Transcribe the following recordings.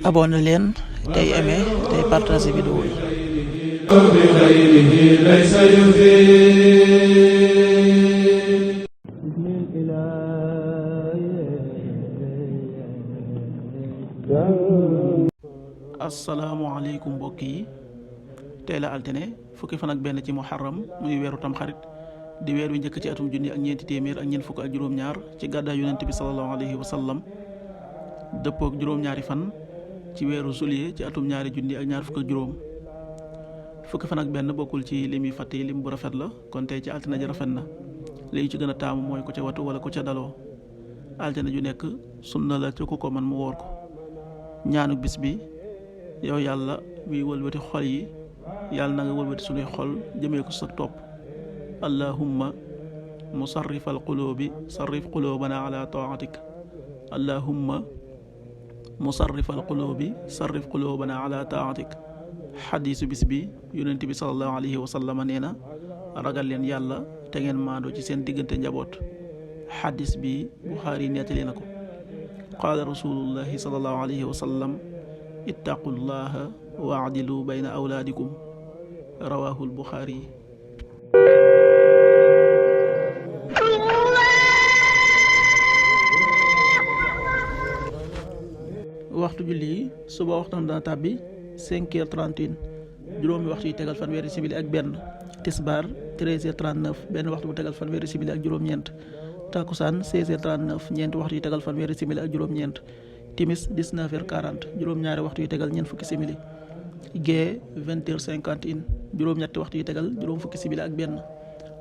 abonné leen tey aimé tey partagé vidéo yi. asalaamaaleykum mbokk yi, tey la altine fukki fan ak benn ci muharram muy weeru tamxarit di weer wi njëkk ci atum junni ak ñeenti téeméer ak ñeent fukk ak juróom-ñaar ci gàddaay yonent bi sallallahu alayhi wa sallam dëppook juróom-ñaari fan ci weeru juillet ci atum ñaari junni ak ñaar fukk ak juróom. fukki fan ak benn bokkul ci lim yi fàtte lim bu rafet la, kon tey ci altine ji rafet na. li ci gën a taamu mooy ku ca watu wala ku ca daloo. altine ju nekk sunna la ci ku ko man mu woor ko. ñaanu bis bi: yow yàlla miy wëlbati xol yi, yàlla na nga wëlbati sunuy xol jëmee ko sa topp. allahumma musarrifal qulubi sarrif qulubana ala taatik. allahumma musarrifal qulubi sarrif qulubana ala taatik. xadiisu bis bi: yonent bi sallallahu alayhi wa sallam nee na, ragal leen yàlla te ngeen maandoo ci seen diggante njaboot. xadiis bi Buxaari nettali na ko. qaala rasulullahi sallallahu alayhi wa sallam: ittaqullaha wa adilu bayna awlaadikum. rawaahul Buxaari. waxtu julli suba waxtaan dana tàbbi 5h31, juróomi waxtu yi tegal fanweeri simili ak benn. tisbaar 13h39, benn waxtu bu tegal fanweeri simili ak juróom-ñeent. takkusaan 16h39, ñeenti waxtu yi tegal fanweeri simili ak juróom-ñeent. timis 19h40, juróom-ñaari waxtu yi tegal ñeent fukki simili. gee 20h51, juróom-ñetti waxtu yi tegal juróom fukki simili ak benn.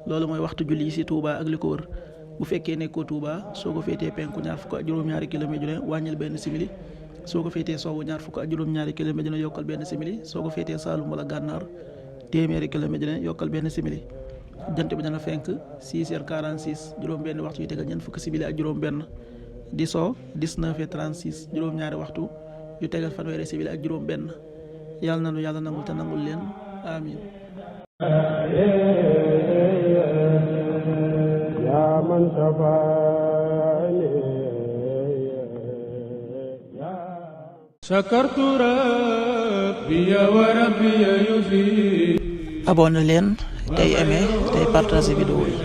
loolu mooy waxtu julli yi ci Touba ak li ko wër. bu fekkee nekkoo Touba, soo ko féetee penku ñaar fukk ak juróom-ñaari kilomètre ju ne wàññil benn simili. soo ko féetee sowwu ñaar fukk ak juróom-ñaari kilomètre ju ne yokkal benn simili. soo ko féetee Saalum wala Gànnaar téeméeri kilomètre ju ne yokkal benn simili. jant bi dana fenk 6h46, juróom benn waxtu yi tegal ñeent fukki simili ak juróom benn. di so 19h36, juróom-ñaari waxtu yu tegal fanweeri simili ak juróom benn. yàlla na nu yàlla nangul te nangul leen amin. yaa man safaani sakartu rabbi wa rabbi yufi. abonné leen tey aimé tey partagé vidéo yi.